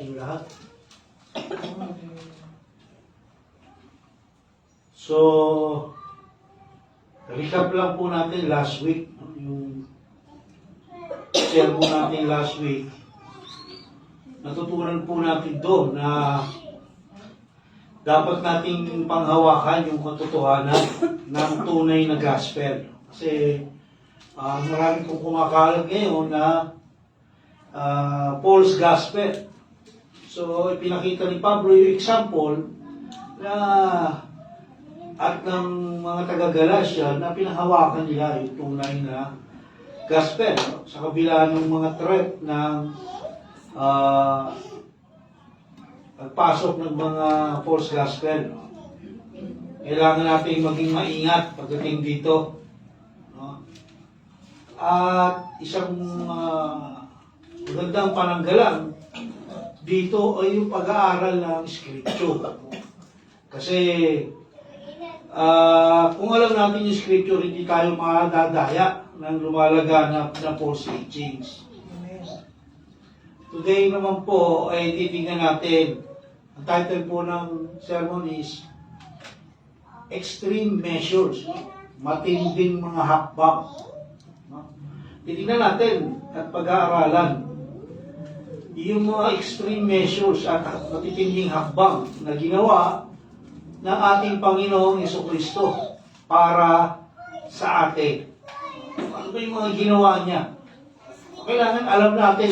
inyo lahat. So, recap lang po natin last week. Yung share po natin last week. Natutunan po natin doon na dapat nating panghawakan yung katotohanan ng tunay na gospel. Kasi marami pong kumakalat ngayon na false gospel. So, ipinakita ni Pablo yung example na at ng mga taga-Galacia na pinahawakan nila yung tunay na gospel. Sa kabila ng mga threat ng pagpasok ng mga false gospel. Kailangan natin maging maingat pagdating dito. At isang magandang pananggalang dito ay yung pag-aaral ng Scripture. Kasi kung alam natin yung Scripture, hindi tayo makadadaya ng lumalaganap na false teachings. Today naman po ay titingnan natin, ang title po ng sermon is Extreme Measures, matinding mga hakbang. Titingnan natin at pag-aaralan yung mga extreme measures at matitinding hakbang na ginawa ng ating Panginoong Jesucristo para sa atin. Ano ba yung mga ginawa niya? Kailangan alam natin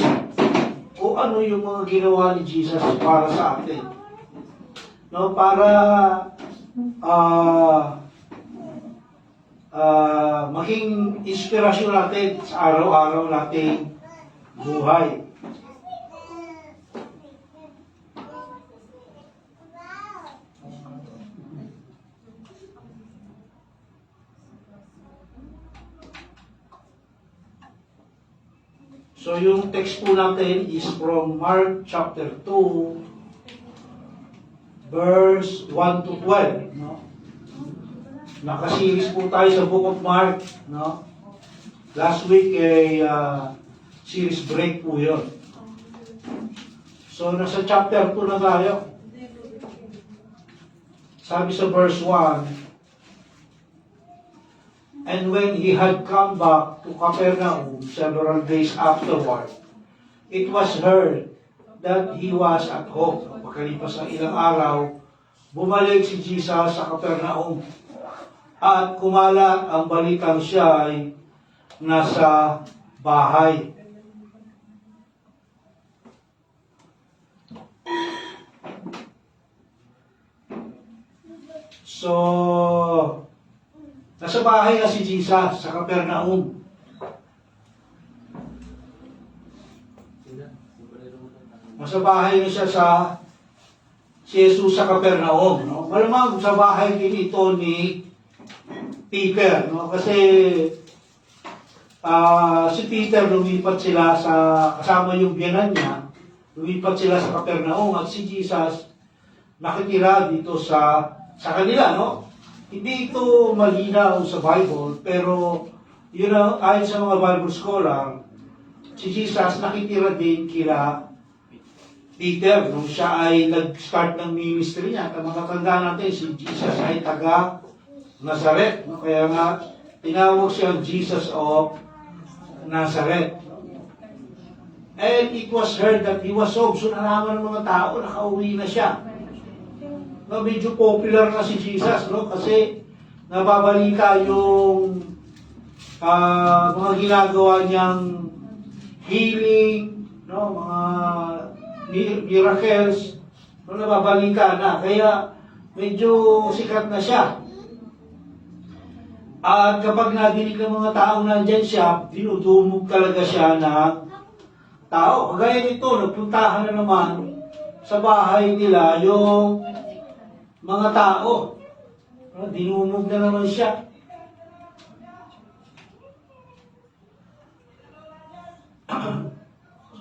kung ano yung mga ginawa ni Jesus para sa atin. No, para maging inspirasyon natin sa araw-araw nating buhay. So yung text po natin is from Mark chapter 2, verse 1 to 12. No? Nakasiris po tayo sa Book of Mark. No? Last week ay series break po yun. So nasa chapter 2 na tayo. Sabi sa verse 1, and when he had come back to Capernaum several days afterward, it was heard that he was at home. Pagkalipas ng ilang araw, bumalik si Jesus sa Capernaum at kumalat ang balitang siya ay nasa bahay. So, nasa bahay na si Jesus sa Capernaum. Nasa bahay na siya si Jesus sa Capernaum. No? Malamang sa bahay din ito ni Peter. No? Kasi si Peter lumipat sila kasama yung biyanan niya, lumipat sila sa Capernaum at si Jesus nakitira dito sa kanila. No? Hindi ito malinaw sa Bible, pero yun ayon sa mga Bible scholar, si Jesus nakitira din kila Peter nung siya ay nag-start ng ministry niya. At makatanda natin, si Jesus ay taga Nazareth. No? Kaya nga, tinawag siya Jesus of Nazareth. And it was heard that he was home. So nalaman ng mga tao, nakauwi na siya. No, medyo popular na si Jesus, no? Kasi nababalita yung mga ginagawa niyang healing, no? Mga miracles, no? Nababalita na. Kaya medyo sikat na siya. At kapag nadinig ng mga taong nandyan siya, dinudumog talaga siya ng tao. Kagaya nito, nagpuntahan na naman sa bahay nila yung mga tao. Dinumog na naman siya.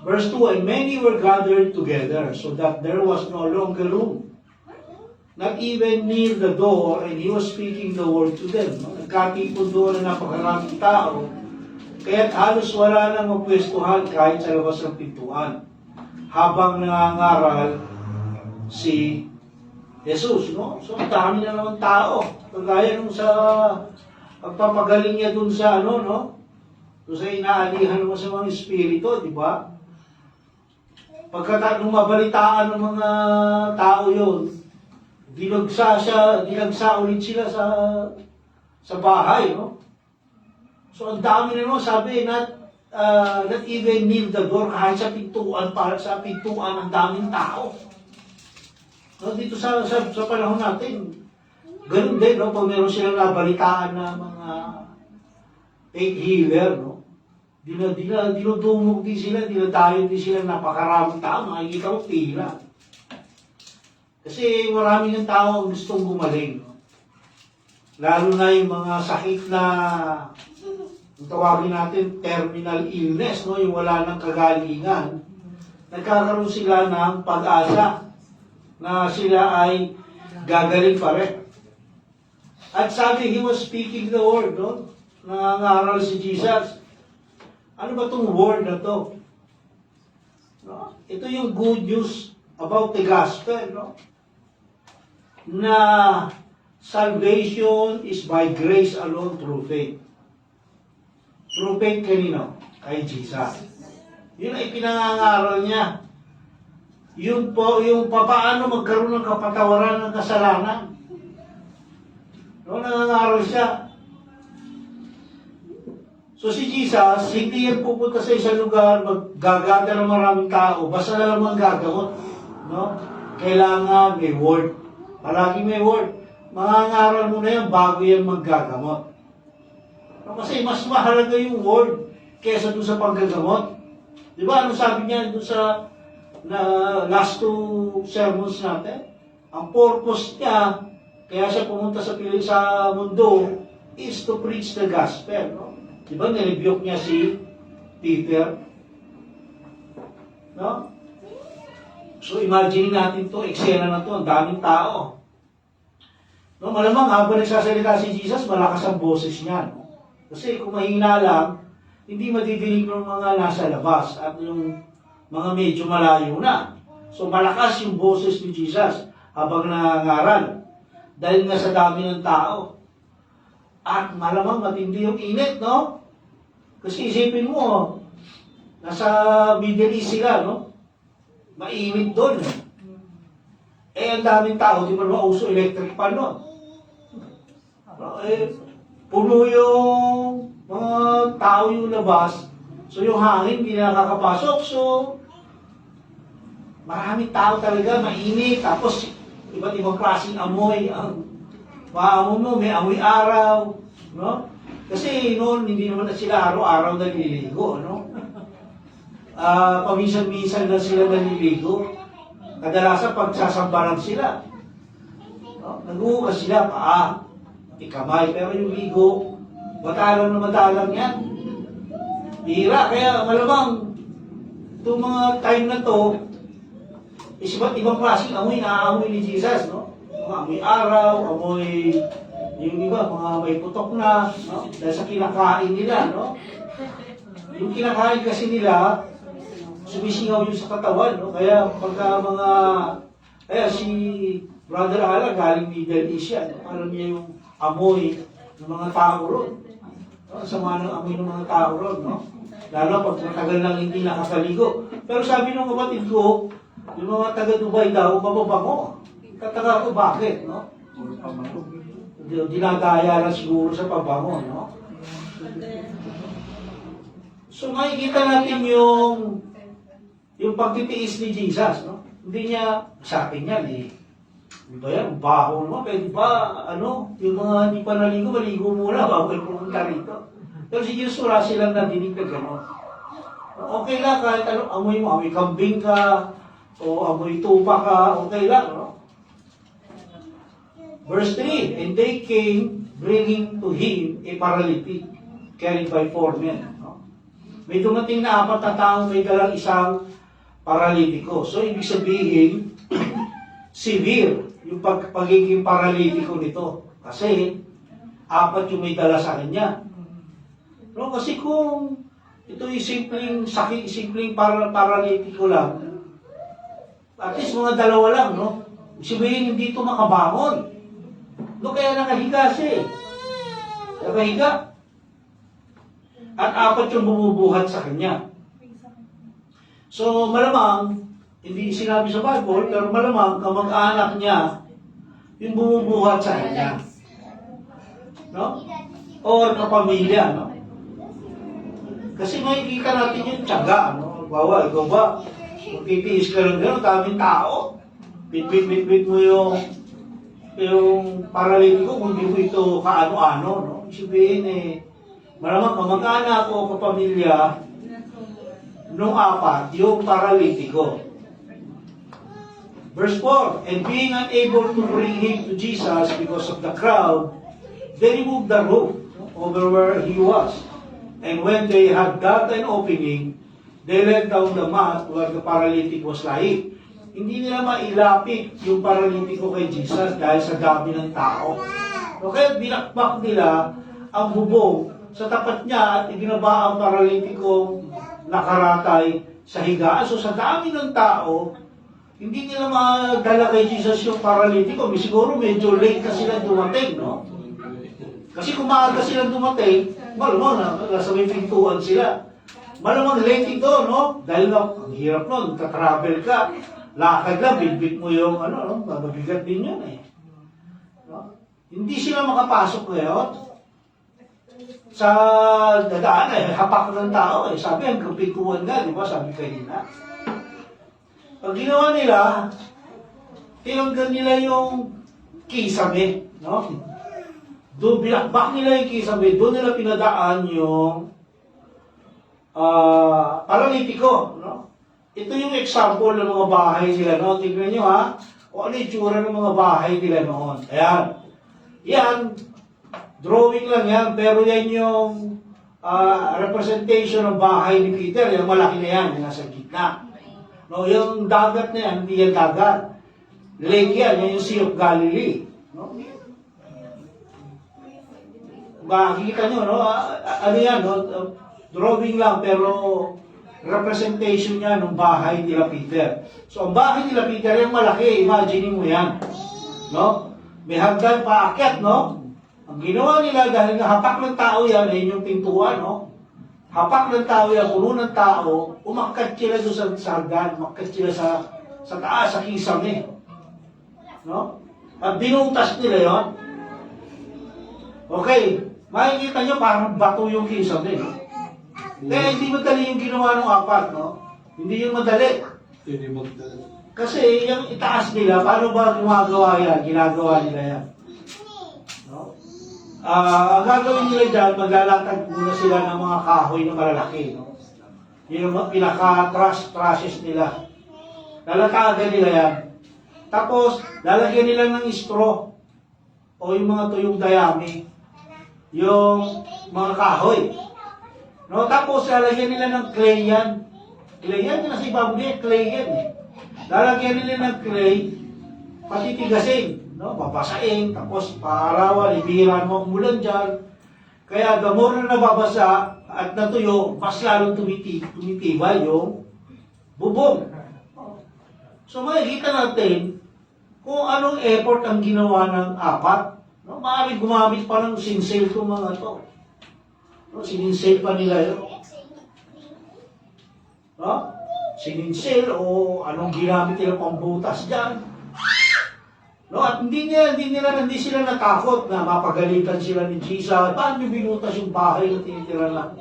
Verse 2, and many were gathered together, so that there was no longer room, not even near the door, and he was speaking the word to them. Nagkatipon doon na napakaraming tao, kaya't halos wala nang mapwestuhan kahit sa labas ng pintuan. habang nangangaral si Jesus, no? So, ang dami na naman tao. Kagaya nung sa pagpapagaling niya dun sa ano, no? Doon sa inaalihan mo sa mga espiritu, di ba? Pagkatapos nung mabalitaan ng mga tao yon, dinagsa ulit sila sa bahay, no? So, ang dami na naman, sabi, not even near the door, kahit sa pintuan, sa pintuan, ang daming tao. No, dito sa panahon natin, ganun din, no? Pag meron silang nabalitaan na mga fake healer, no? Dinudumog din sila, dinadayo din sila, napakaraming tao, makikita ko pila. Kasi marami ng tao ang gustong gumaling, no? Lalo na yung mga sakit na, ang tawagin natin, terminal illness, no? Yung wala ng kagalingan. Nagkakaroon sila ng pag-asa na sila ay gagaling pa rin. At sabi, he was speaking the word, no? Nangangaral si Jesus. Ano ba itong word na to? No? Ito yung good news about the gospel, no? Na salvation is by grace alone through faith. Through faith kanino? Kay Jesus. Yun ay pinangangaral niya. Yung paano magkaroon ng kapatawaran ng kasalanan. No, nangangaral siya. So si Jesus, hindi yan pupunta sa isang lugar, maggagata ng maraming tao, basta na lang gagagamot. No? Kailangan may word. Palagi may word. Mangangaral mo na yan bago yan maggagamot. No, kasi mas mahalaga yung word kesa doon sa paggagamot. Di ba? Ano sabi niya doon sa last two sermons natin? Ang purpose niya, kaya siya pumunta sa mundo, is to preach the gospel. No? Diba, nirebuke niya si Peter? No? So, imagine natin to, eksena na to, ang daming tao. No, malamang habang nagsasalita si Jesus, malakas ang boses niya. No? Kasi kung mahina lang, hindi madidinig ng mga nasa labas at yung mga medyo malayo na. So, malakas yung boses ni Jesus habang nangangaral. Dahil nga sa dami ng tao. At malamang matindi yung init, no? Kasi isipin mo, nasa Middle East sila, no? Mainit doon. Eh, ang daming tao, di ba naman uso electric pan, no? Puno yung mga tao yung labas, so yung hangin hindi na nakakapasok, so maraming tao talaga, mainit, tapos iba't ibang klaseng amoy, ang maamoy mo, may amoy araw, no? Kasi noon, hindi naman na sila araw-araw naliligo, no? Paminsan-minsan na sila naliligo. Kadalasan pagsasamba lang sila. No? Nag-uugas sila, paa, kamay, pero yung ligo, matalang na matalang yan. Hira, kaya malamang, itong mga time na to, is iba't ibang klaseng amoy, naaamoy ni Jesus, no? Mga amoy araw, amoy yung iba, mga may putok na, no? Dahil sa kinakain nila, no? Yung kinakain kasi nila, sumisingaw yun sa katawan, no? Kaya kaya si Brother Ala galing Middle East yan, no? Alam niya yung amoy ng mga tao ron. No? Sama ng amoy ng mga tao ron, no? Lalo pag matagal lang hindi nakakaligo. Pero sabi ng kapatid ko, yung mga taga-Dubai daw, mababango. Kataka ko, bakit, no? Dinadaya lang siguro sa pabango, no? So makikita natin yung pagtitiis ni Jesus, no? Hindi niya, sa akin yan, di ba yan, baho naman, pwede ba, yung mga hindi pa naligo, maligo muna, bago kayo pumunta rito. Pero si Jesus, wala silang nadinig na gano'n. Okay lang, kahit amoy mo, amoy kambing ka, o amoy tupa ka, okay lang, no? Verse 3, and they came bringing to him a paralytic carried by 4 men. No? May dumating na 4 na taong may dalang isang paralitiko. So, ibig sabihin, severe yung pagiging paralitiko nito. Kasi, 4 yung may dala sa kanya. No? Kasi kung ito yung simpleng sakit, simpleng paralitiko lang, At least mga dalawa lang, no? Sabihin, hindi ito makabangon. No, kaya nakahiga siya eh. Nakahiga. At 4 yung bumubuhat sa kanya. So, malamang, hindi sinabi sa Bible, pero malamang kamag-anak niya yung bumubuhat sa kanya. No? Or kapamilya, no? Kasi makikita natin yung tiyaga, no? Bawa, ikaw ba? Magtitiis ka lang gano'n, daming tao. Bit-bit mo yung paralitiko kung di mo ito kaano-ano, no? Sabihin malamang kamag-anak o kapamilya nung 4, yung paralitiko. Verse 4, and being unable to bring him to Jesus because of the crowd, they removed the roof over where he was. And when they had got an opening, they let down the mat where the paralytic was lying. Hindi nila mailapit yung paralitiko kay Jesus dahil sa dami ng tao. Okay, binakbak nila ang bubong sa tapat niya at ibinaba ang paralitikong nakaratay sa higaan. So sa dami ng tao, hindi nila madala kay Jesus yung paralitiko. Siguro medyo late na sila dumating, no? Kasi kung maaga sila dumating, malamang nasa may pintuan sila. Malamang late ito, no? Dahil ang hirap nun, tatravel ka. Lakad lang, bitbit mo yung mabigat din yun eh. No? Hindi sila makapasok ngayon sa dadaan hapak ng tao eh. Sabi, ang kapituan nga, di ba? Sabi kanina. Pag ginawa nila, tinanggal nila yung kisame, no? Doon, binakbak nila yung kisame, doon nila pinadaan yung paralitiko, no? Ito yung example ng mga bahay nila noon. Tignan nyo ha, o ano yung tsura ng mga bahay nila noon. Ayan. Yan, drawing lang yan, pero yan yung representation ng bahay ni Peter. Yung malaki na yan, yung nasa gitna. No, yung dagat na yan, hindi yan dagat. Lake yan, yan yung Sea of Galilee. No? Makikita nyo, no? Ano yan, no? Drawing lang, pero representation niya ng bahay nila Peter. So, ang bahay nila Peter, yung malaki, imagine mo yan. No? May hagdan paakyat, no? Ang ginawa nila, dahil nahapak ng tao yan, yun yung pintuan, no? Hapak ng tao yan, puno ng tao, umakyat sila doon sa hagdan, umakyat sila sa taas, sa kisame. No? At binutas nila yon. Okay, makikita nyo parang bato yung kisame, no? Kaya hindi madali yung ginawa ng 4, no? Hindi yung madali. Kasi yung itaas nila, paano ba gumagawa yan? Ginagawa nila yan. No? Ang gagawin nila dyan, maglalatag muna sila ng mga kahoy na malalaki, no? Yung pinaka-trusses nila. Lalatagan nila yan. Tapos, lalagyan nila ng straw o yung mga tuyong dayami, yung mga kahoy. No, tapos lalagyan nila ng clay yan. Clay yan, nasa ibabaw niya, clay yan eh. Lalagyan nila ng clay, patitigasin, no? Babasain, tapos paarawan, ibiran mo ang mulan dyan. Kaya the more na nababasa at natuyo, mas lalong tumitibay yung bubong. So makikita natin kung anong effort ang ginawa ng 4. No? Maaaring gumamit pa ng sinsel itong mga to. No, sininsel pa nila yun. No? Sininsel o anong ginamit nila pang butas dyan. No, at hindi sila natakot na mapagalitan sila ni Jesus. Paano yung binutas yung bahay na tinitira lang?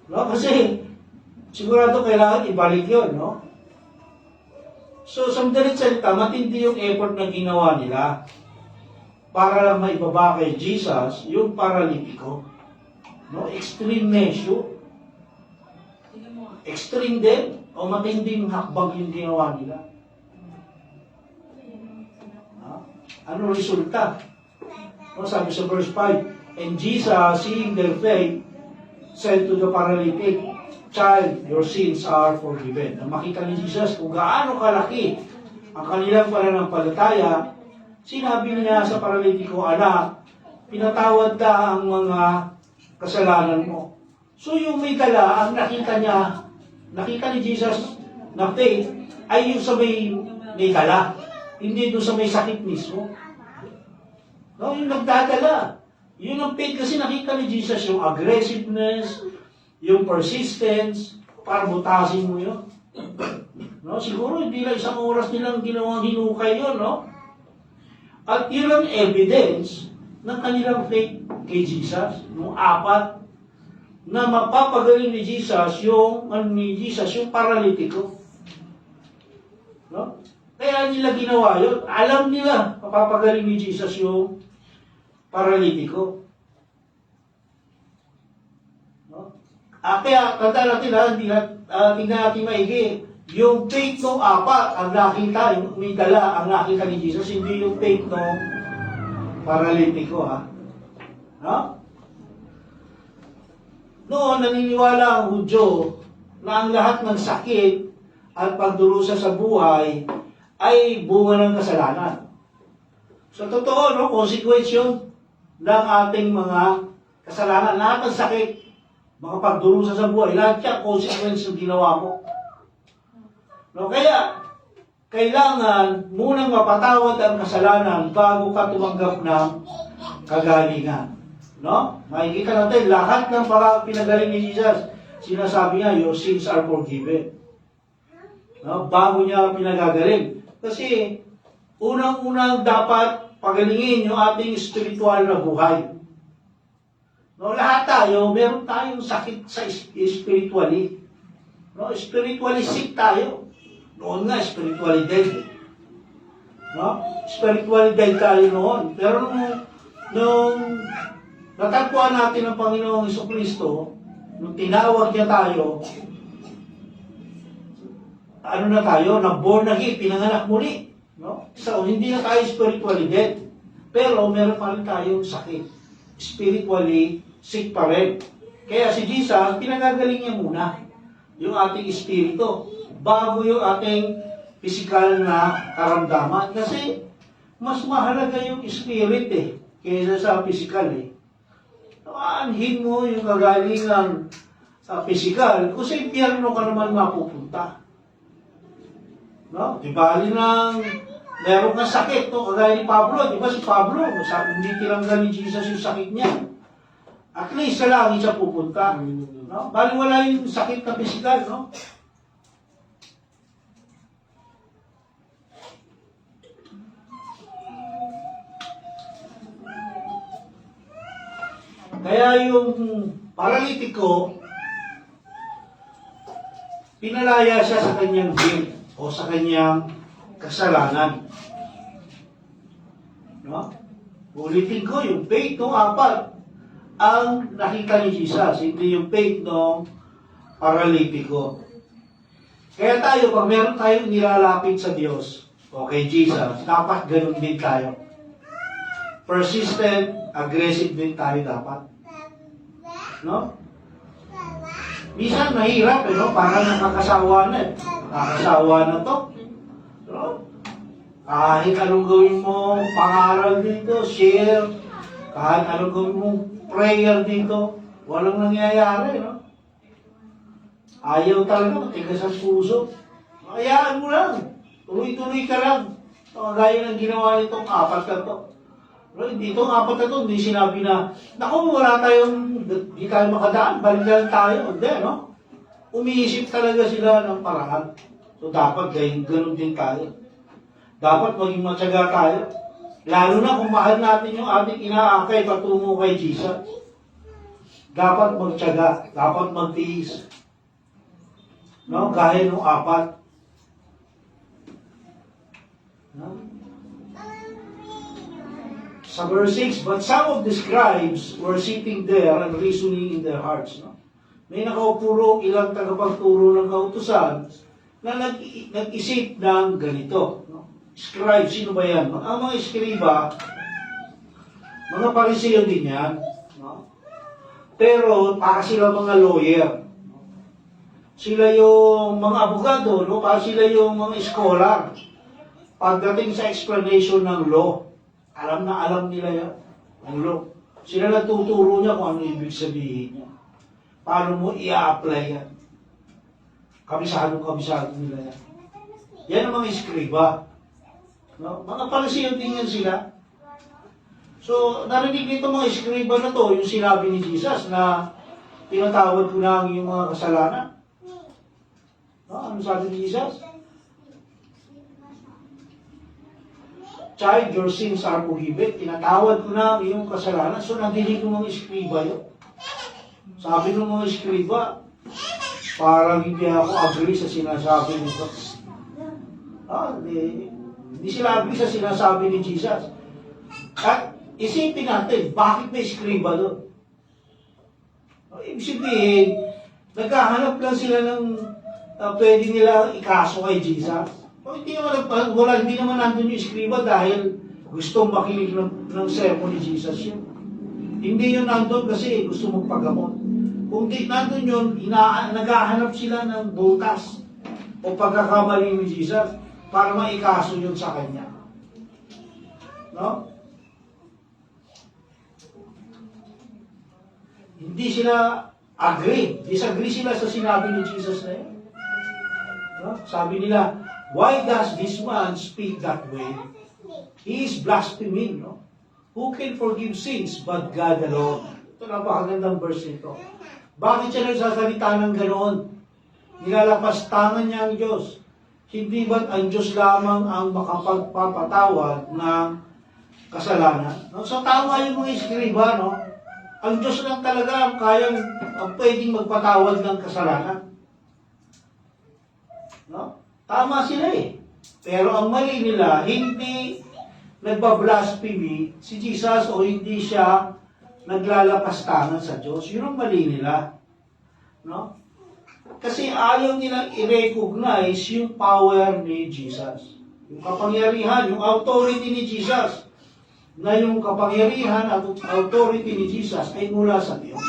No, kasi sigurado kailangan ibalik yun, no? So, sa madalit salita, matindi yung effort na ginawa nila para lang maibaba kay Jesus yung paralitiko. No, extreme measure. Extreme din o matinding hakbang yung ginawa nila. Ano resulta? No, sabi sa verse 5, and Jesus, seeing their faith, said to the paralytic, child, your sins are forgiven. Nang makita ni Jesus kung gaano kalaki ang kanilang pananampalataya, sinabi niya sa paralitiko, anak, pinatawad ka ang mga kasalanan mo. So yung may dala, ang nakita ni Jesus na faith, ay yung sa may dala. Hindi doon sa may sakit mismo. No, yung nagdadala. Yun ang faith kasi nakita ni Jesus, yung aggressiveness, yung persistence, para butasin mo yun. No, siguro hindi lang isang oras nilang ginawang hinukay yun, no? At yun ang evidence ng kanilang faith kay Jesus. Nung apat, na mapapagaling ni Jesus yung paralitiko. No? Kaya nila ginawa yun. Alam nila, mapapagaling ni Jesus yung paralitiko. No? Kaya, tanda natin natin maigi, yung faith ng apat, ang nakita, yung may dala, ang nakita ni Jesus, hindi yung faith ng paralitiko, ha? No? Noon, naniniwala ang Hudyo na ang lahat ng sakit at pagdurusa sa buhay ay bunga ng kasalanan. So, totoo, no? Consequence yun ng ating mga kasalanan. Lahat ng sakit, mga pagdurusa sa buhay, lahat yan, consequence yung ginawa mo. No? Kaya, kailangan munang mapatawad ang kasalanan bago ka tumanggap ng kagalingan. No? Makikita natin, lahat ng pinagaling ni Jesus, sinasabi niya, your sins are forgiven. No? Bago niya pinagagaling. Kasi, unang-unang dapat pagalingin yung ating spiritual na buhay. No? Lahat tayo, meron tayong sakit sa spiritually. No? Spiritually sick tayo. Noon nga, spiritually dead. No? Spiritually dead tayo noon. Pero nung natagpuan natin ang Panginoong Jesucristo, nung tinawag niya tayo, ano na tayo, na-born again, pinanganak muli. No? So, hindi na tayo spiritually dead. Pero, meron pa rin tayong sakit. Spiritually sick pa rin. Kaya si Jesus, pinagagaling niya muna yung ating espiritu bago yung ating physical na karamdaman. Kasi, mas mahalaga yung spirit kaysa sa physical Aanhin mo yung kagalingan sa physical, kung sa impyerno ka naman mapupunta. No? Di ba, meron kang sakit, no? Kagaya ni Pablo, di ba si Pablo, hindi tinanggal ni Jesus yung sakit niya. At least sa langit siya pupunta. No? Bali wala yung sakit na physical, no? Kaya yung paralitiko, pinalaya siya sa kanyang guilt o sa kanyang kasalanan. No? Ulitin ko, yung faith ng apat ang nakita ni Jesus, hindi yung faith ng paralitiko. Kaya tayo, pag meron tayong nilalapit sa Diyos o kay Jesus, dapat ganun din tayo. Persistent, aggressive din tayo dapat. No? Minsan mahirap no? Parang nakakasawa na Nakakasawa na to. No? Kahit anong gawin mo, pangaral dito, share. Kahit anong gawin mo, prayer dito, walang nangyayari, no? Ayaw talaga, matigas ang puso. Hayaan mo lang. Tuloy-tuloy ka lang. Gaya ng ginawa nitong apat na to. Dito ang apat na to, hindi sinabi na, naku, wala tayong, hindi tayo makadaan, balikan tayo. Hindi, no? Umiisip talaga sila ng paraan. So, dapat ganun din tayo. Dapat maging matyaga tayo. Lalo na kung mahal natin yung ating inaakay patungo kay Jesus. Dapat magtyaga, dapat magtiis. No? Gaya ng apat. No? Sa verse 6, but some of the scribes were sitting there and reasoning in their hearts. No? May nakaupuro ilang tagapagturo ng kautusan na nag-isip ng ganito. No? Scribe, sino ba yan? Ang mga eskriba, mga pariseo din yan. No? Pero para sila mga lawyer. No? Sila yung mga abogado, no? Para sila yung mga scholar. Pagdating sa explanation ng law, alam na alam nila yan, ang law. Sila natuturo niya kung ano ibig sabihin niya. Paano mo i-apply yan. Kabisado nila yan. Yan ang mga iskriba. No? Mga Pariseo din yan sila. So, narinig nito mga iskriba na to, yung sinabi ni Jesus na tinatawad ko na ang iyong mga kasalanan. No? Ano sabi ni Jesus? Child, your sins are forgiven. Tinatawad ko na ang iyong kasalanan. So, narinig ng mga iskriba yun. Sabi ng mga iskriba, parang hindi ako agree sa sinasabi nito. Hindi sila agree sa sinasabi ni Jesus. At isipin natin, bakit may iskriba doon? Ibig sabihin, naghahanap lang sila ng pwede nila ikaso kay Jesus. Hindi naman nandun yung iskriba dahil gustong makinig ng sermon ni Jesus yun. Hindi yun nandun kasi gusto magpagamot. Kung di nandun yun, naghahanap sila ng butas o pagkakamali ni Jesus para maikaso yun sa kanya. No? Hindi sila agree. Disagree sila sa sinabi ni Jesus na yun. No? Sabi nila, why does this man speak that way? He is blaspheming. No? Who can forgive sins but God alone? Ito napakagandang verse nito. Bakit siya nagsasalita ng ganoon? Nilalapastangan niya ang Diyos. Hindi ba't ang Diyos lamang ang makapagpapatawad ng kasalanan? No? So tama yung mga iskriba, no? Ang Diyos lang talaga ang pwedeng magpatawad ng kasalanan. No? Tama sila eh. Pero ang mali nila, hindi nagbablasphemy si Jesus o hindi siya naglalapastangan sa Diyos. Yun ang mali nila. No? Kasi ayaw nilang i-recognize yung power ni Jesus. Yung kapangyarihan, yung authority ni Jesus. Na yung kapangyarihan at authority ni Jesus ay mula sa Diyos.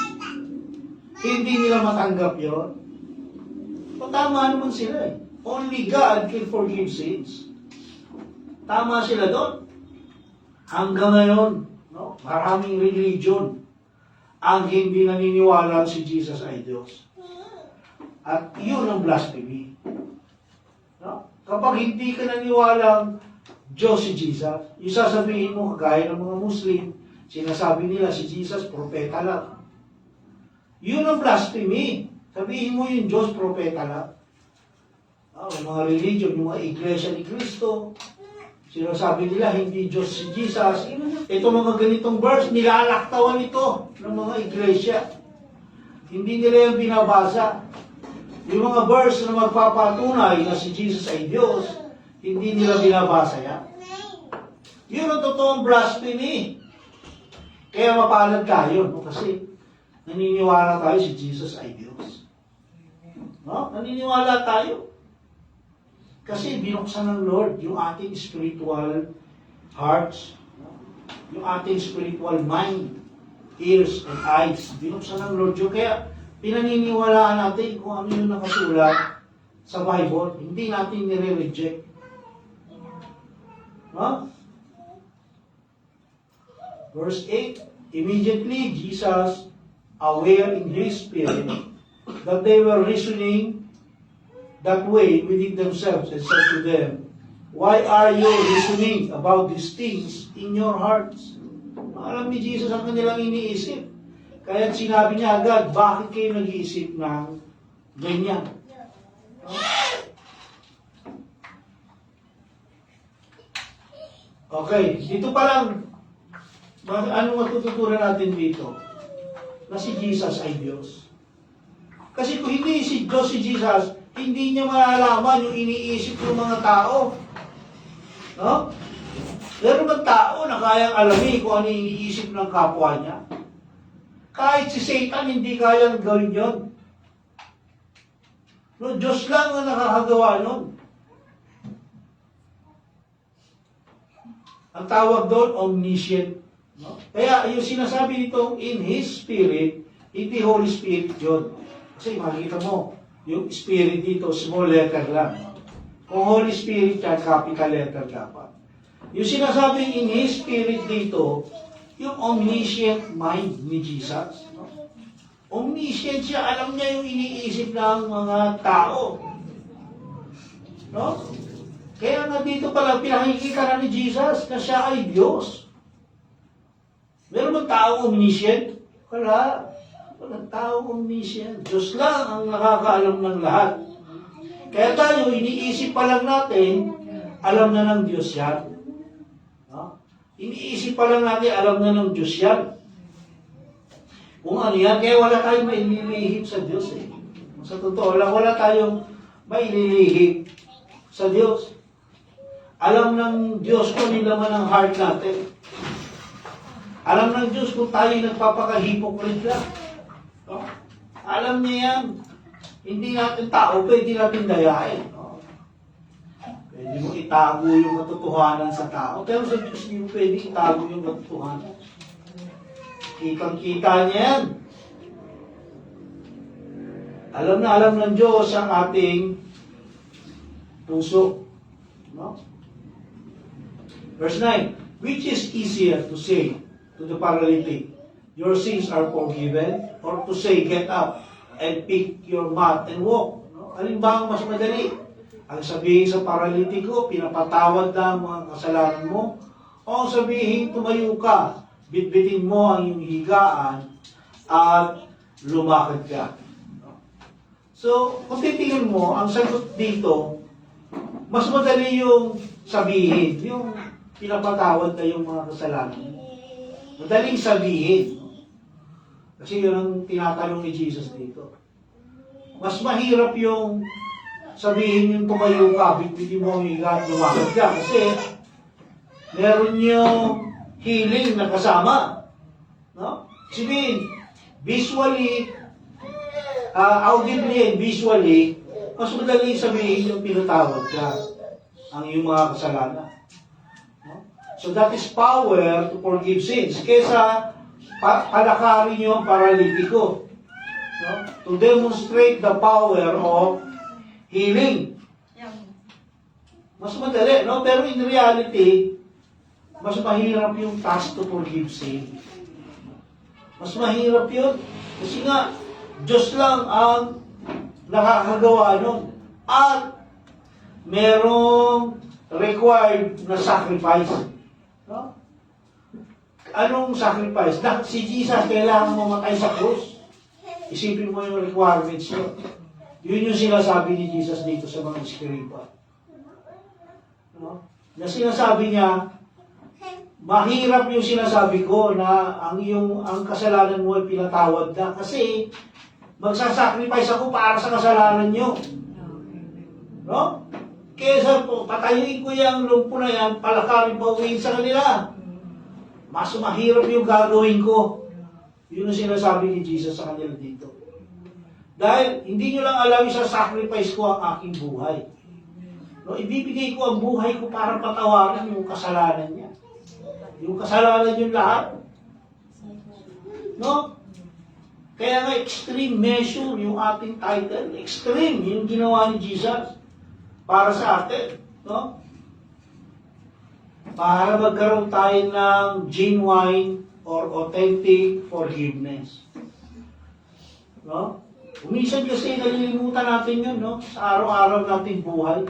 Hindi nila matanggap yun. So, tama naman sila eh. Only God can forgive sins. Tama sila doon. Hanggang ngayon, no? Maraming religion ang hindi naniniwala si Jesus ay Diyos. At yun ang blasphemy. No? Kapag hindi ka naniwalang Diyos si Jesus, yung sasabihin mo, kagaya ng mga Muslim, sinasabi nila si Jesus, propeta lang. Yun ang blasphemy. Sabihin mo yung Diyos, propeta lang. Yung mga religion, yung mga iglesia ni Cristo, sinasabi nila, hindi Diyos si Jesus. Ito mga ganitong verse, nilalaktawan ito ng mga iglesia. Hindi nila yung binabasa. Yung mga verse na magpapatunay na si Jesus ay Diyos, hindi nila binabasa yan. Yun ang totoong blasphemy. Kaya mapalad tayo, no? Kasi naniniwala tayo si Jesus ay Diyos. No? Naniniwala tayo. Kasi binuksan ng Lord yung ating spiritual hearts, yung ating spiritual mind, ears and eyes. Binuksan ng Lord yun. Kaya pinaniniwalaan natin kung ano yung nakasulat sa Bible. Hindi natin nire-reject. No? Verse 8, immediately Jesus, aware in his spirit that they were reasoning that way within themselves, and said to them, why are you reasoning about these things in your hearts? Alam ni Jesus ang kanilang iniisip. Kaya sinabi niya agad, bakit kayo nag-iisip ng ganyan? Okay, dito pa lang, anong matututunan natin dito? Na si Jesus ay Diyos. Kasi kung hindi si Diyos si Jesus, hindi niya malalaman yung iniisip ng mga tao. No? Meron bang tao na kayang alamin kung ano yung iniisip ng kapwa niya? Kahit si Satan, hindi kayang gawin yun. No, Diyos lang ang nakakagawa nun. Ang tawag doon, omniscient. No? Kaya yung sinasabi nito, in His Spirit, hindi Holy Spirit yun. Kasi makikita mo, yung Spirit dito, small letter lang. Kung Holy Spirit yan, capital letter dapat. Yung sinasabing in His Spirit dito, yung omniscient mind ni Jesus. No? Omniscient siya, alam niya yung iniisip ng mga tao. No? nandito pala, pinakikita na ni Jesus na siya ay Diyos. Meron bang taong omniscient? Wala. Walang taong omniscient. Diyos lang ang nakakaalam ng lahat. Kaya tayo, iniisip pa lang natin, alam na ng Diyos yan. No? Iniisip pa lang natin, alam na ng Diyos yan. Kung ano yan, kaya wala tayong maililihip sa Diyos eh. Sa totoo lang, wala tayong maililihip sa Diyos. Alam ng Diyos kung ano laman ng heart natin. Alam ng Diyos kung tayo nagpapaka-hypocrite lang. No? Alam niya yan. Hindi natin tao, pwede natin dayain. No? Pwede mo itago yung katotohanan sa tao, pero sa Diyos hindi mo pwede itago yung katotohanan. Kitang-kita niya yan. Alam na alam ng Diyos ang ating puso. No? Verse 9, which is easier to say to the paralytic, your sins are forgiven, or to say, get up and pick your mat and walk? No? Alin ba ang mas madali? Ang sabihin sa paralitiko, pinapatawad na ang mga kasalanan mo, o ang sabihin, tumayo ka, bitbitin mo ang iyong higaan, at lumakad ka. No? So, kung titingin mo, ang sagot dito, mas madali yung sabihin, yung pinapatawad na yung mga kasalanan. Madaling sabihin. Kasi yun ang tinatanong ni Jesus dito. Mas mahirap yung sabihin yung tumayo ka, bitbitin mo ang higa at lumakad ka. Kasi meron yung healing na kasama. No? Sabihin, visually, audibly and visually, mas madaling sabihin yung pinatawad ka ang iyong mga kasalanan. So that is power to forgive sins. Kesa palakarin niyo ang paralitiko. No? To demonstrate the power of healing. Mas madali, no? Pero in reality, mas mahirap yung task to forgive sin. Mas mahirap yun. Kasi nga, Diyos lang ang nakakagawa nun. At merong required na sacrifice. No? Anong sacrifice? Si Jesus kailangan mamatay sa krus. Isipin mo yung requirements niyo. Yun yung sinasabi ni Jesus dito sa mga iskriba. No? Na sinasabi niya, mahirap yung sinasabi ko na ang kasalanan mo ay pinatawad na kasi magsasacrifice ako para sa kasalanan niyo. No? Kesa po, patayuin ko yung lumpo na yan, palakarin pa uwiin sa kanila. Mas mahirap yung gagawin ko. Yun ang sinasabi ni Jesus sa kanila dito. Dahil hindi nyo lang alam sa sacrifice ko ang aking buhay. No, ibibigay ko ang buhay ko para patawarin yung kasalanan niya. Yung kasalanan yung lahat. No? Kaya nga extreme measure yung ating title. Extreme yung ginawa ni Jesus para sa atin. No? Para magkaroon tayo ng genuine or authentic forgiveness. No? Minsan kasi nalilimutan natin yun, no? Sa araw-araw nating buhay.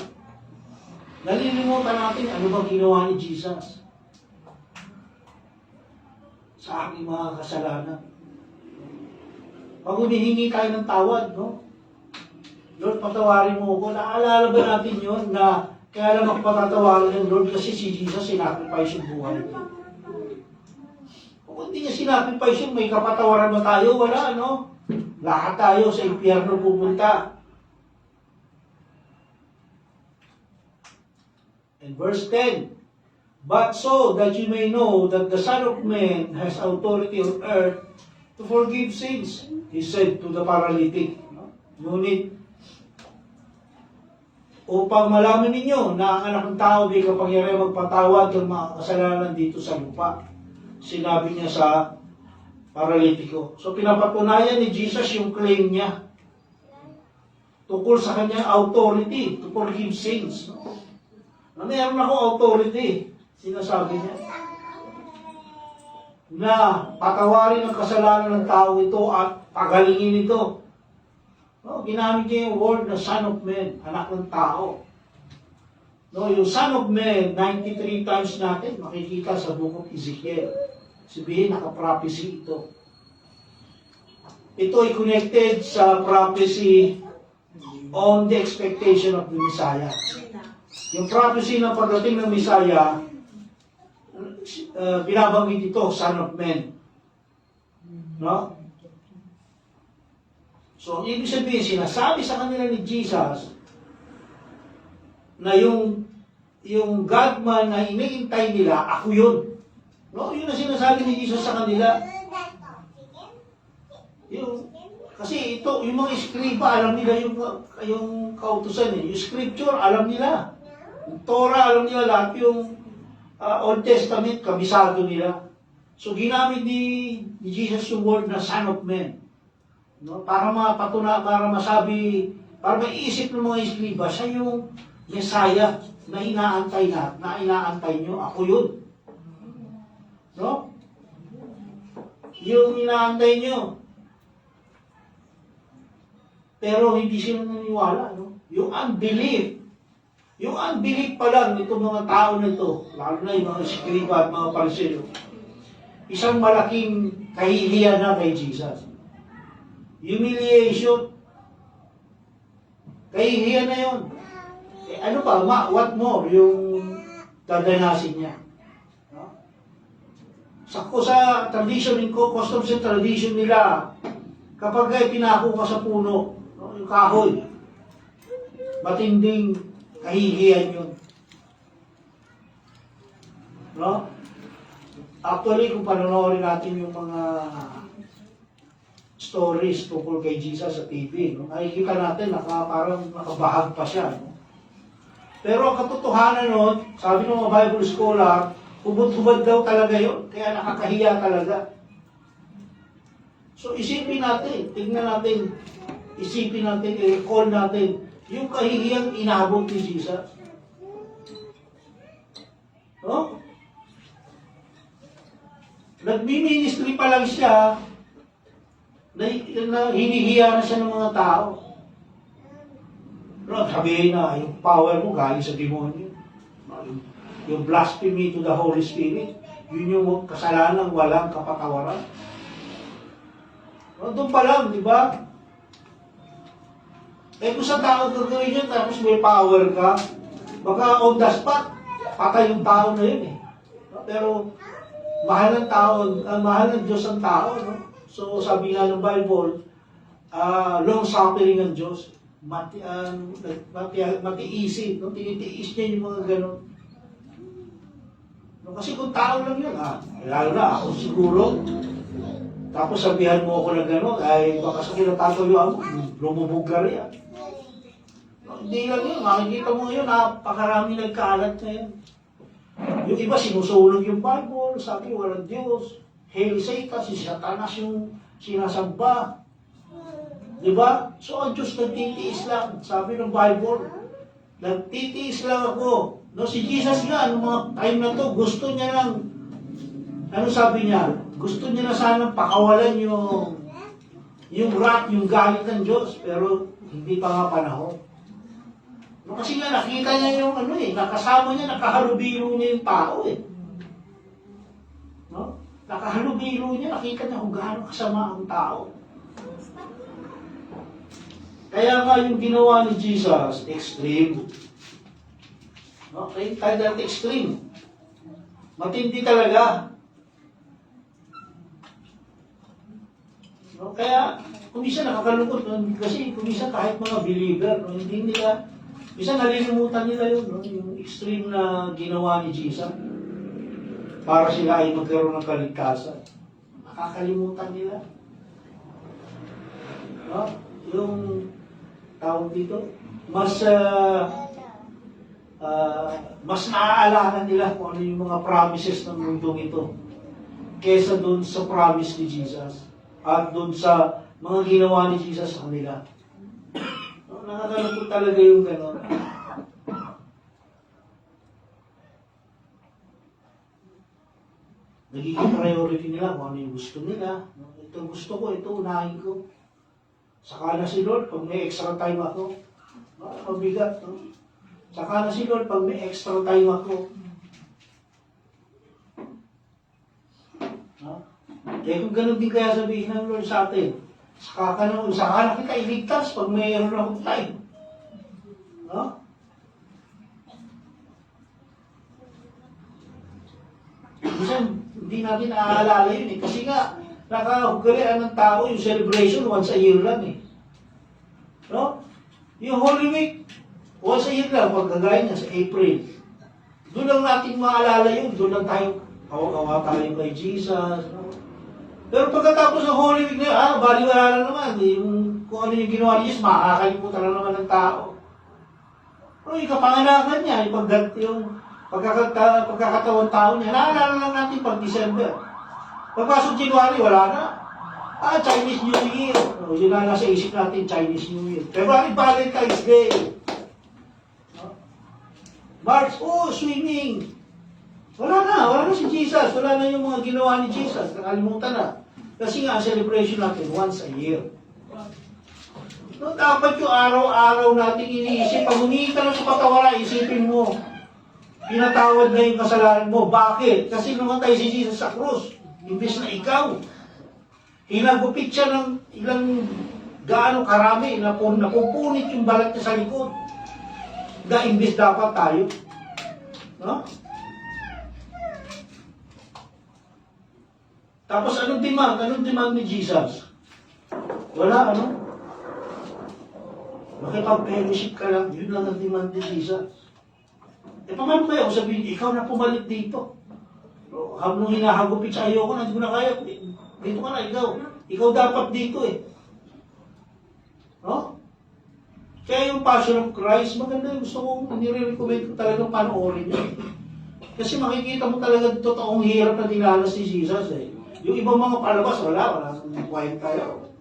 Nalilimutan natin ano bang ginawa ni Jesus sa aking mga kasalanan. Pag humihingi tayo ng tawad, no? Lord, patawarin mo ako. Naalala ba natin yun na kaya lang magpatatawarin ng Lord kasi si Jesus sinacrifice yung buhay niya. Kung hindi niya sinacrifice yung may kapatawaran ba tayo? Wala, no? Lahat tayo sa impyerno pupunta. And verse 10, but so that you may know that the Son of Man has authority on earth to forgive sins, he said to the paralytic. No? Ngunit, upang malaman ninyo na ang anak ng tao di kapangyarihan magpatawad ng mga kasalanan dito sa lupa. Sinabi niya sa paralitiko. So pinapatunayan ni Jesus yung claim niya tungkol sa kanyang authority to forgive sins. Na meron ako authority, sinasabi niya, na patawarin ang kasalanan ng tao ito at pagalingin ito. No, ginamit niya yung word na Son of Man, anak ng tao. No, yung Son of Man, 93 times natin makikita sa book of Ezekiel. Sabihin, naka-prophecy ito. Ito ay connected sa prophecy on the expectation of the Messiah. Yung prophecy ng pagdating ng Messiah, binabanggit ito, Son of Man. No? So, ang ibig sabihin, sinasabi sa kanila ni Jesus na yung God-man na iniintay nila, ako yun. No? Yun ang sinasabi ni Jesus sa kanila. Kasi ito, yung mga eskriba, alam nila yung kautusan eh. Yung scripture, alam nila. Yung Torah, alam nila lahat. Yung Old Testament, kabisado nila. So, ginamit ni Jesus yung word na Son of Man. No? Para masabi, para maiisip ng mga eskriba, siya yung Messiah na inaantay nyo, ako yun. No? Yung inaantay nyo. Pero hindi sila naniwala. No? Yung unbelief pa lang itong mga tao na ito, lalo na yung mga eskriba at mga pariseo, isang malaking kahihiyan na kay Jesus. Humiliation. Kahihiyan na yun. Ano pa, what more yung dadanasin niya? No? Sa tradition ko, customs and tradition nila, kapag ay pinako ka sa puno, no, yung kahoy, matinding kahihiyan yun. No? Actually, kung panonoorin natin yung mga stories tungkol kay Jesus sa TV, no, nakikita natin parang nakabahag pa siya. No? Pero ang katotohanan nun, sabi ng mga Bible scholar, hubad-hubad daw talaga yun. Kaya nakakahiya talaga. So isipin natin, tignan natin, i-recall natin, yung kahihiyang inabot ni Jesus. No? Nagmi-ministry pa lang siya, na hinihiya na siya ng mga tao. No, sabihin na, yung power mo galing sa demonyo. Yung blasphemy to the Holy Spirit, yun yung kasalanan walang kapatawaran. No, doon pa lang, di ba? Eh kung sa tao gagawin yun, tapos may power ka, baka on the spot, patay yung tao na yun eh. No, pero, mahal ng Diyos ang tao. No? So, sabi nga ng Bible, long-suffering ng Diyos. Matiisin, no? Tinitiis niya yung mga gano'n. No, kasi kung tao lang yun, lalo na ako siguro, tapos sabihan mo ako na gano'n, ay baka sa kinatatayo mo, lumubog ka rin. No, hindi lang yun, makikita mo yun, napakarami nagkaalat na yun. Yung iba sinusunog yung Bible, sabi walang Diyos, hail Satan, si Satanas yung sinasamba. Diba? So, ang Diyos nagtitiis lang. Sabi ng Bible, nagtitiis lang ako. No, si Jesus nga, noong mga time na to, gusto niya lang, ano sabi niya? Gusto niya na sanang pakawalan yung wrath, yung galit ng Diyos, pero hindi pa nga panahon. No, kasi nga, nakita niya yung nakasama niya, nakahalubilo niya yung tao eh. No? Nakahalubilo niya, nakita niya kung gaano kasama ang tao. Kaya nga yung ginawa ni Jesus, extreme. Okay? Kaya extreme. Matindi talaga. No? Kaya, kumisa nakakalungkot. No? Kasi kumisa kahit mga believer, no? Hindi nila, minsan nalilimutan nila yun, no? Yung extreme na ginawa ni Jesus. Para sila ay magkaroon ng kaligtasan. Nakakalimutan nila. No? Yung tawag dito, mas naaalala nila kung ano yung mga promises ng mundong ito kesa doon sa promise ni Jesus at doon sa mga ginawa ni Jesus sa kanila. No, nakakalungkot talaga yung gano'n. Nagiging priority nila kung ano yung gusto nila. Ito gusto ko, ito unahin ko. Saka na si Lord, pag may extra time ako, mabigat. No? Saka na si Lord pag may extra time ako. No? Kaya kung ganun din kaya sabihin ng Lord sa atin, saka na kita iligtas pag mayroon akong time. No? Minsan, hindi natin naaalala yun eh. Kasi nga, nakahugalian ng tao yung celebration once a year lang eh. No? Yung Holy Week, once a year lang, pagkagaya niya sa April. Doon lang natin maalala yun. Doon lang tayo, kawa tayo kay Jesus. No? Pero pagkatapos ng Holy Week na, baliwala lang naman. Yung, kung ano yung ginawa ni Jesus, makakalimutan lang naman ng tao. Pero yung kapanganakan niya, yung pagkakatawang tao niya, naalala lang natin pag December. Pagpasok January, wala na. Chinese New Year. Yun na nasa isip natin, Chinese New Year. February, Valentine's Day. March, swimming. Wala na si Jesus. Wala na yung mga ginawa ni Jesus. Nakalimutan na. Kasi nga, celebration natin once a year. No, dapat yung araw-araw natin iniisip. Pag humingi ka na sa patawaran, isipin mo. Pinatawad na yung kasalanan mo. Bakit? Kasi namatay si Jesus sa krus. Imbes na ikaw. Hinagupit siya ng ilang gaano karami na napupunit yung balat niya sa likod. Imbes dapat tayo. No? Tapos anong demand? Anong demand ni Jesus? Wala, ano? Makipag-fellowship ka lang. Yun lang ang demand ni Jesus. Paano kaya kung sabihin, ikaw na pumalit dito? Habang hinahagupit sa ayoko, hindi ko na kaya. Dito ka na, ikaw. Ikaw dapat dito eh. No? Kaya yung Passion of Christ, maganda yung gusto kong nire-recommend ko talagang panoorin yun. Kasi makikita mo talaga totoong hirap na dinanas ni Jesus eh. Yung ibang mga palabas, wala quiet tayo.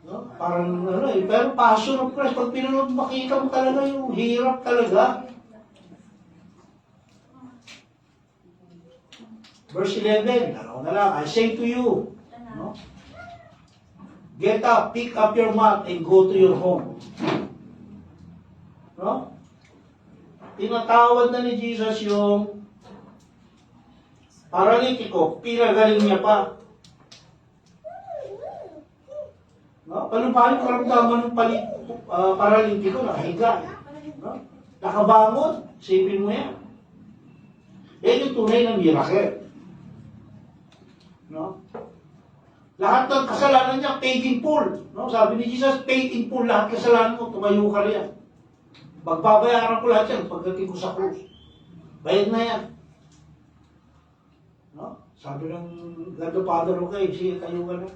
No? Parang ano eh. Pero Passion of Christ, pag pinanood, makita mo talaga yung hirap talaga. Verse 11, na lang, I say to you, no? Get up, pick up your mat, and go to your home. No? Tinatawad na ni Jesus yung paralitiko, pinagaling niya pa. No? Paano karamdaman ng paralitiko? Nakahiga. No? Nakabangon, sipin mo yan. Yan yung tunay na miracle. No? Lahat ng kasalanan niya, paid in full. No? Sabi ni Jesus, paid in full lahat kasalanan mo, tumayo ka riyan. Magbabayaran ko lahat yan pagdating ko sa krus. Bayad na yan. No? Sabi ng God the Father, okay, sige, tayo ka na.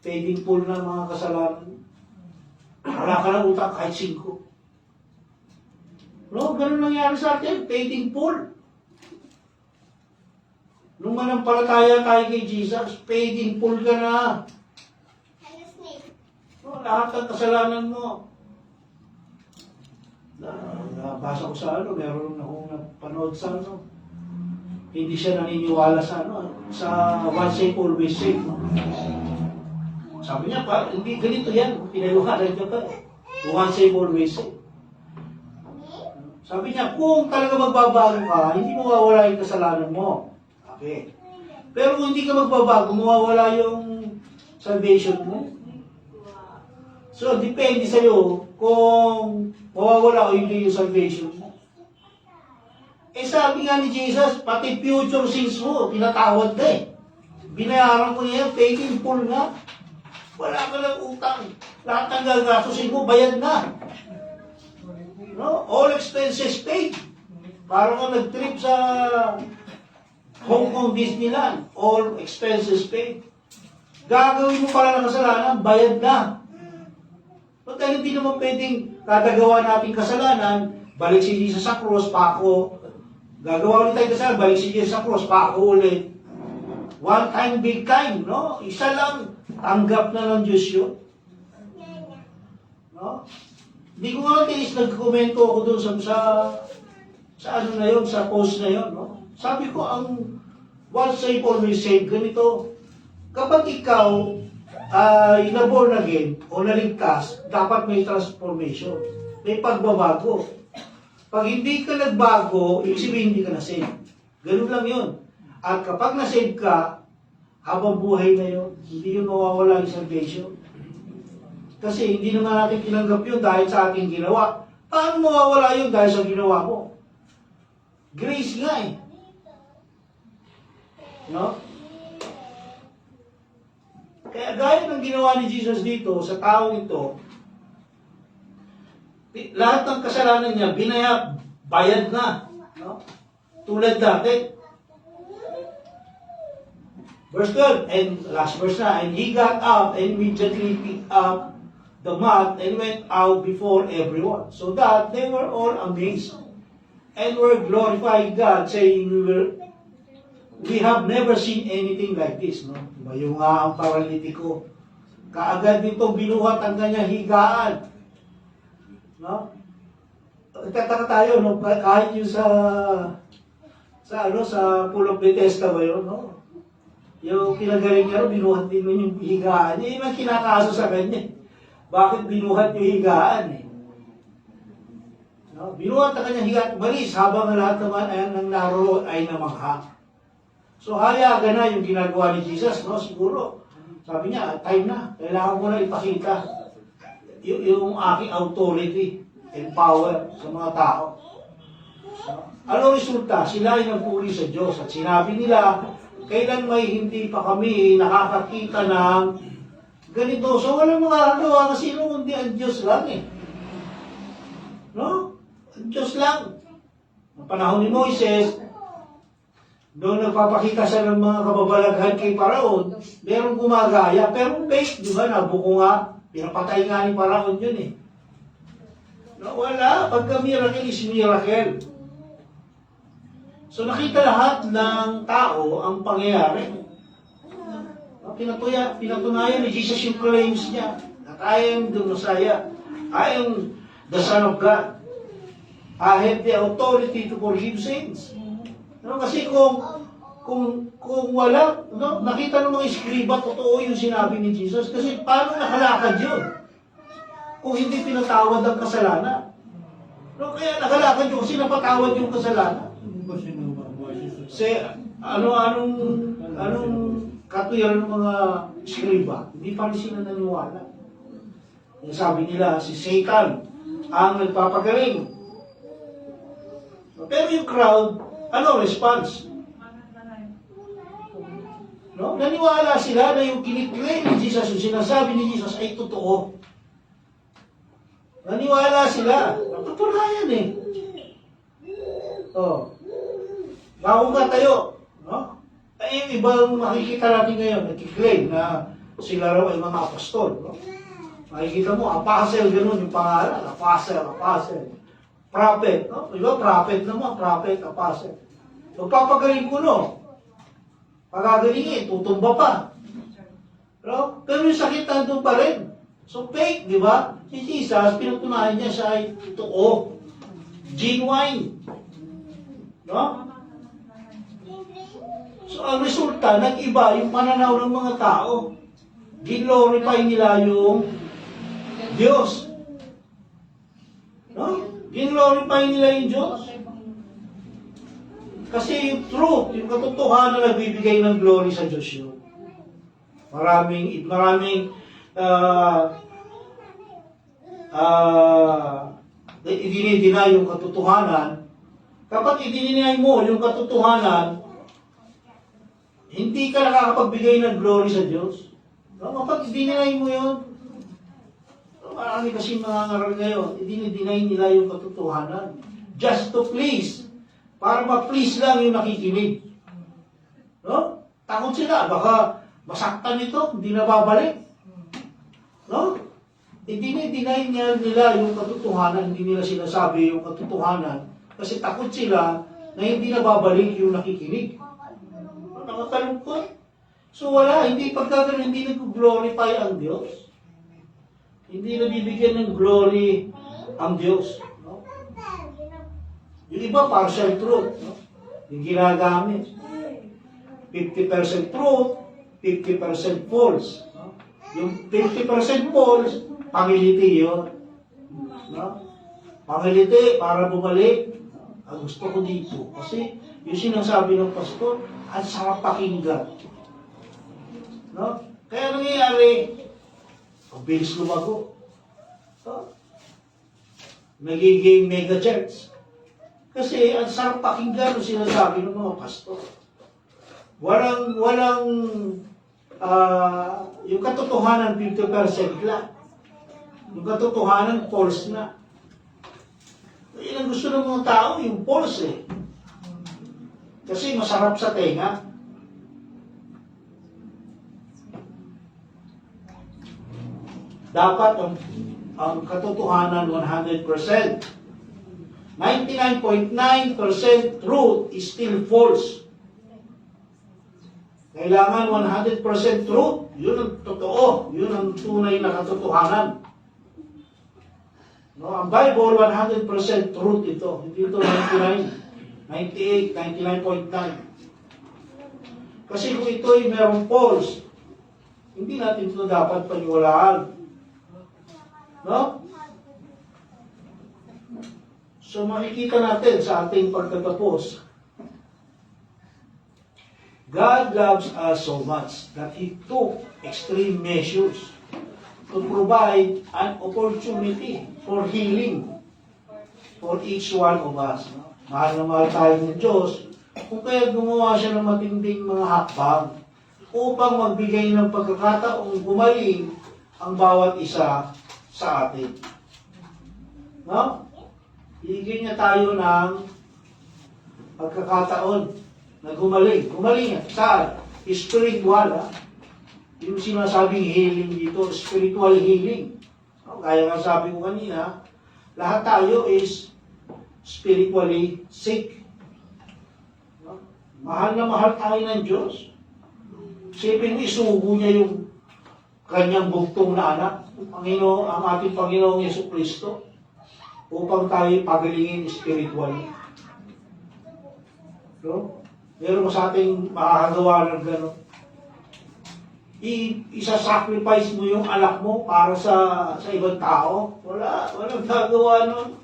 Paid in full na mga kasalanan. Wala ka na utang kahit 5. No? Ganun nangyari sa atin, paid in full. Nung manampalataya tayo kay Jesus, paid in full ka na. No, lahat ng kasalanan mo. Nabasa ko sa meron akong napanood sa hindi siya naniniwala sa sa once saved, always saved. No? Sabi niya, hindi ganito yan. Pinaliwanag niya pa. Once saved, always saved. Sabi niya, kung talaga magbabago ka, hindi mawawala yung kasalanan mo. Okay. Pero kung hindi ka magbabago, mawawala yung salvation mo. So, depende sa'yo kung mawawala o hindi yung salvation mo. Sabi nga ni Jesus, pati future sins mo, pinatawad na eh. Binayaran ko niya, paid in full nga. Wala ka lang utang. Lahat ng gagastusin mo, bayad na. No? All expenses paid. Parang ka nag-trip sa Hong Kong Disneyland, all expenses paid. Gagawin mo pala ng kasalanan, bayad na. But dahil hindi naman pwedeng katagawa natin kasalanan, balik si Jesus sa cross, pako. Gagawa ulit tayo kasalanan, balik si Jesus sa cross, pako ulit. One time, big time, no? Isa lang, tanggap na ng Diyos yun. No? Hindi ko nga tinis, nagkomento ako doon sa ano na yun, sa post na yun, no? Sabi ko, ang once saved, always saved, ganito, kapag ikaw ay na-born again o naligtas, dapat may transformation. may pagbabago. Pag hindi ka nagbago, ibig sabihin hindi ka na-save. Ganun lang yun. At kapag na-save ka, habang buhay na yun, hindi yun mawawala yung salvation. Kasi hindi naman natin tinanggap yun dahil sa ating ginawa. Paano mawawala yun dahil sa ginawa mo? Grace nga eh. No? Kaya gaya ng ginawa ni Jesus dito sa taong ito, lahat ng kasalanan niya, bayad na. No? Tulad dati. Verse 12, and last verse na, and he got up and immediately picked up the mat and went out before everyone, so that they were all amazed and were glorifying God, saying, we have never seen anything like this. No? Yung ang paralitiko, kaagad nitong binuhat ang kanyang higaan. No? Tataka tayo, no? Kahit yung sa Pool of Bethesda ba yun, no? Yung kinagaling niya, binuhat din mo yung higaan. Yun yung kinakaso sa kanya. Bakit binuhat yung higaan eh? No? Binuhat na kanya higaan, malis, habang lahat naman ay ang naroon ay namangha. So hayagan na yung ginagawa ni Jesus, no? Siguro, sabi niya, time na, kailangan ko na ipakita yung aking authority and power sa mga tao. Ano resulta? Sila ay nagpuri sa Diyos at sinabi nila, kailan may hindi pa kami nakakakita ng ganito. So walang makakagawa kasi sino kundi ang Diyos lang eh. No? Ang Diyos lang. Ang panahon ni Moises, doon nagpapakita siya ng mga kababalaghan kay Paraon, merong gumagaya, pero fake, di ba? Nabuko nga, pinapatay nga ni Paraon yun eh. No, wala. Pagka miracle is miracle. So nakita lahat ng tao ang pangyayari. Pinatunayan ni Jesus yung claims niya. That I am the Messiah. I am the Son of God. I have the authority to forgive sins. No, kasi kung wala, no, nakita ng mga iskriba, totoo yung sinabi ni Jesus. Kasi paano nakalakad yun? Kung hindi pinatawad ang kasalanan. No, kaya nakalakad yun kasi napatawad yung kasalanan. Kasi anong katuyan ng mga iskriba, hindi pa rin sila naniwala. Yung sabi nila, si Satan ang nagpapagaling. Pero yung crowd, ano response? No? Naniwala sila na yung kiniklaim ni Jesus, yung sinasabi ni Jesus ay totoo. Naniwala sila. Napatunayan eh. Oh. Bago nga tayo. No? Ay, yung ibang makikita natin ngayon, nagkiklaim na sila raw ay mga apostol. No? Makikita mo, apostle, ganun yung pangalan. Apostle. Prophet. No? Diba? Prophet naman. Prophet, apostle. Magpapagaling ko, no? Pagagalingin, tutumba pa. No? Pero yung sakit nandun pa rin. So fake, di ba? Si Jesus, pinatunayan niya siya ay totoo. Genuine. No? So ang resulta, nag-iba yung pananaw ng mga tao. Glorify nila yung Diyos. No? Glorify nila yung Diyos. Kasi yung truth, yung katotohanan na nagbibigay ng glory sa Diyos yun. Maraming idinideny yung katotohanan. Kapag idinideny mo yung katotohanan, hindi ka nakakapagbigay ng glory sa Diyos. Kapag idinideny mo yun, marami kasi mga ngaral ngayon, idinideny nila yung katotohanan. Just to please. Para ma-please lang yung nakikinig. No? Takot sila, baka masaktan ito, hindi na babalik. No? Dinideny nila yung katotohanan, hindi nila sinasabi yung katotohanan, kasi takot sila na hindi na babalik yung nakikinig. Nakakalungkot. So wala, hindi pagkagano, hindi nag-glorify ang Diyos. Hindi nabibigyan ng glory ang Diyos. No? Yung iba, partial truth. No? Yung ginagamit. 50% truth, 50% false. No? Yung 50% false, pamiliti yun. No? pangiliti para bumalik. Ang gusto ko dito. Kasi yung sinasabi ng pastor, ang sarap pakinggan. No? Kaya nangyayari, ang bilis lumago. No? Nagiging mega church. Kasi ang sarap pakinggan yung sinasabi ng mga pastor. Walang yung katotohanan 50% lang. Yung katotohanan false na. Yan ang gusto ng mga tao, yung false eh. Kasi masarap sa tenga. Dapat ang katotohanan 100%. 99.9% truth is still false. Kailangan 100% truth. Yun ang totoo. Yun ang tunay na katotohanan. No, ang Bible, 100% truth ito. Hindi ito 99, 98, 99.9. Kasi kung ito ay merong false, hindi natin ito dapat paniwalaan. No? So makikita natin sa ating pagtatapos, God loves us so much that He took extreme measures to provide an opportunity for healing for each one of us. Mahal na mahal tayo ng Diyos, kung kaya gumawa siya ng matinding mga hakbang upang magbigay ng pagkakataong gumaling ang bawat isa sa atin. No? Higyan niya tayo ng pagkakataon na gumaling. Gumaling yan. Saan? Spiritual, ha? Yung sinasabing healing dito, spiritual healing. No? Kaya nga sabi ko kanina, lahat tayo is spiritually sick. No? Mahal na mahal tayo ng Diyos. Sipin mo, isugo niya yung kanyang bugtong na anak, ang ating Panginoong Jesucristo, upang tayo pagalingin spiritually. No? Meron mo sa ating makakagawa ng gano'n. Isa-sacrifice mo yung anak mo para sa ibang tao. Walang gagawa nun.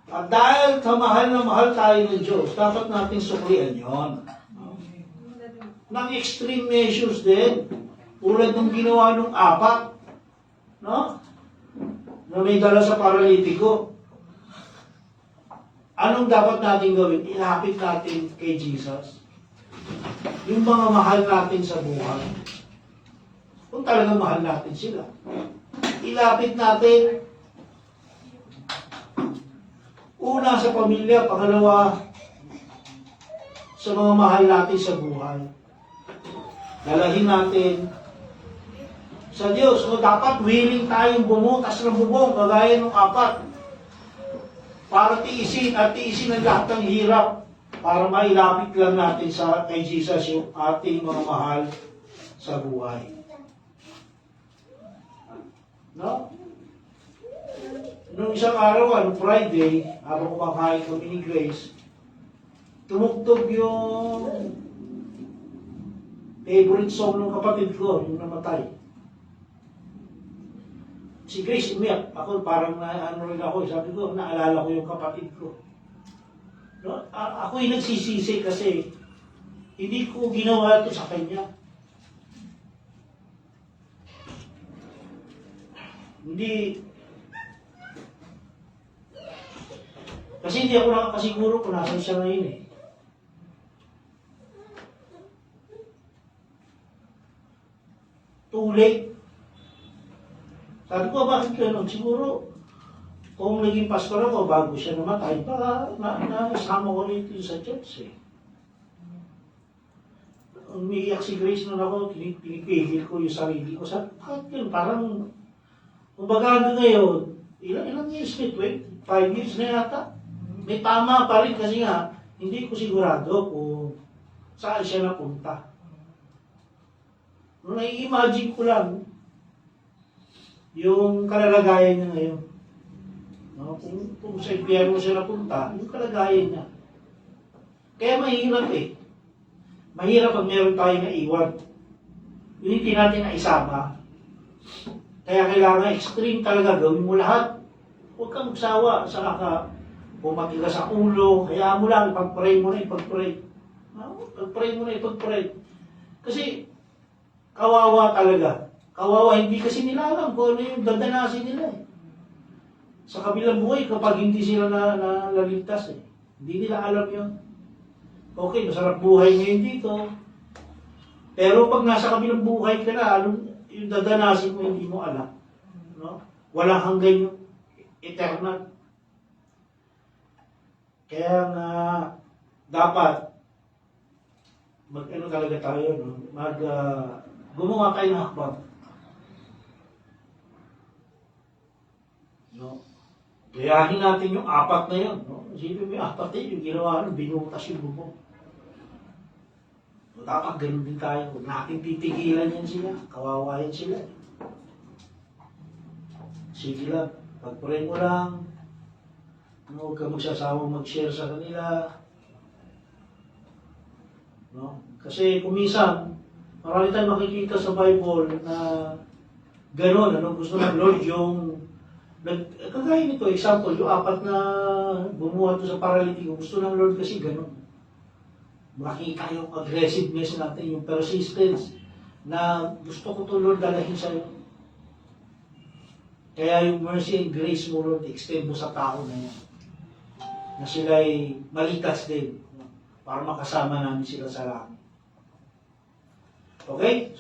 At dahil kamahal na mahal tayo ng Diyos, dapat natin suklian yon. Ng extreme measures din, tulad ng ginawa ng apat, no? Na may dala sa paralitiko. Anong dapat natin gawin? Ilapit natin kay Jesus. Yung mga mahal natin sa buhay. Kung talagang mahal natin sila. Ilapit natin. Una sa pamilya, pangalawa sa mga mahal natin sa buhay. Dalahin natin sa Diyos. So, dapat willing tayong bumutas ng bubong, kagaya ng apat. Para tiisin at tiisin ang lahat ng hirap. Para mailapit lang natin kay Jesus yung ating mga mahal sa buhay. No? Nung isang araw, Friday, habang kumakain kami ni Grace, tumugtog yung favorite song ng kapatid ko, yung namatay. Si Grace umiyak. Ako parang rin ako. Sabi ko, naalala ko yung kapatid ko. No? Ako'y nagsisisi kasi hindi ko ginawa ito sa kanya. Hindi. Kasi hindi ako nakakasiguro kung nasan siya ngayon eh. Too late. Sabi ko, bakit gano'n? Siguro, kung naging pastor ako, bago siya namatay, baka nasama ko rito sa church eh. Umiiyak si Grace nung ako, pinipigil ko yung sarili ko. Sabi, bakit yun? Parang, kumbaga ngayon, ilang years na 5 years na yata. May tama pa rin kasi nga, hindi ko sigurado kung saan siya napunta. Nung nai-imagine ko lang, yung kalalagayan niya ngayon. No? Kung sa impyerno siya napunta, yung kalagayan niya. Kaya mahirap eh. Mahirap pag meron tayong naiwan. Yun hindi natin na isama. Kaya kailangan extreme talaga, gawin mo lahat huwag kang magsawa, saka ka pumati ka sa ulo, kaya mo lang, ipag-pray mo na, ipag-pray. Ipag-pray mo na, ipag-pray. Kasi, kawawa talaga. Kawawa, hindi kasi nila alam kung ano yung dadanasin nila eh. Sa kabilang buhay, kapag hindi sila naligtas eh. Hindi nila alam yun. Okay, masarap buhay ngayon dito. Pero pag nasa kabilang buhay ka na, yung dadanasin mo, hindi mo alam. No? Walang hanggan yung eternal. Kaya nga, dapat, mag-ano talaga tayo, no? Gumawa kayo ng hakbang. No? Gayahin natin yung apat na yun. No? Isipin mo yung apat na yun, yung ginawa, binutas yung bubong. So, dapat ganun din tayo. Huwag natin titigilan yan sila. Kawawa yan sila. Sige lang. Pag-pray mo lang. Huwag ka magsasawang mag-share sa kanila. No? Kasi kumisan, marami tayong makikita sa Bible na gano'n. Gusto ng Lord yung kagaya nito, example, yung apat na bumuhat sa paralitiko, gusto ng Lord kasi gano'n. Makita yung aggressiveness natin, yung persistence na gusto ko to Lord dalahin sa'yo. Kaya yung mercy and grace mo Lord, extend mo sa tao na yan. Na sila'y malikas din para makasama namin sila sa langit. Okay?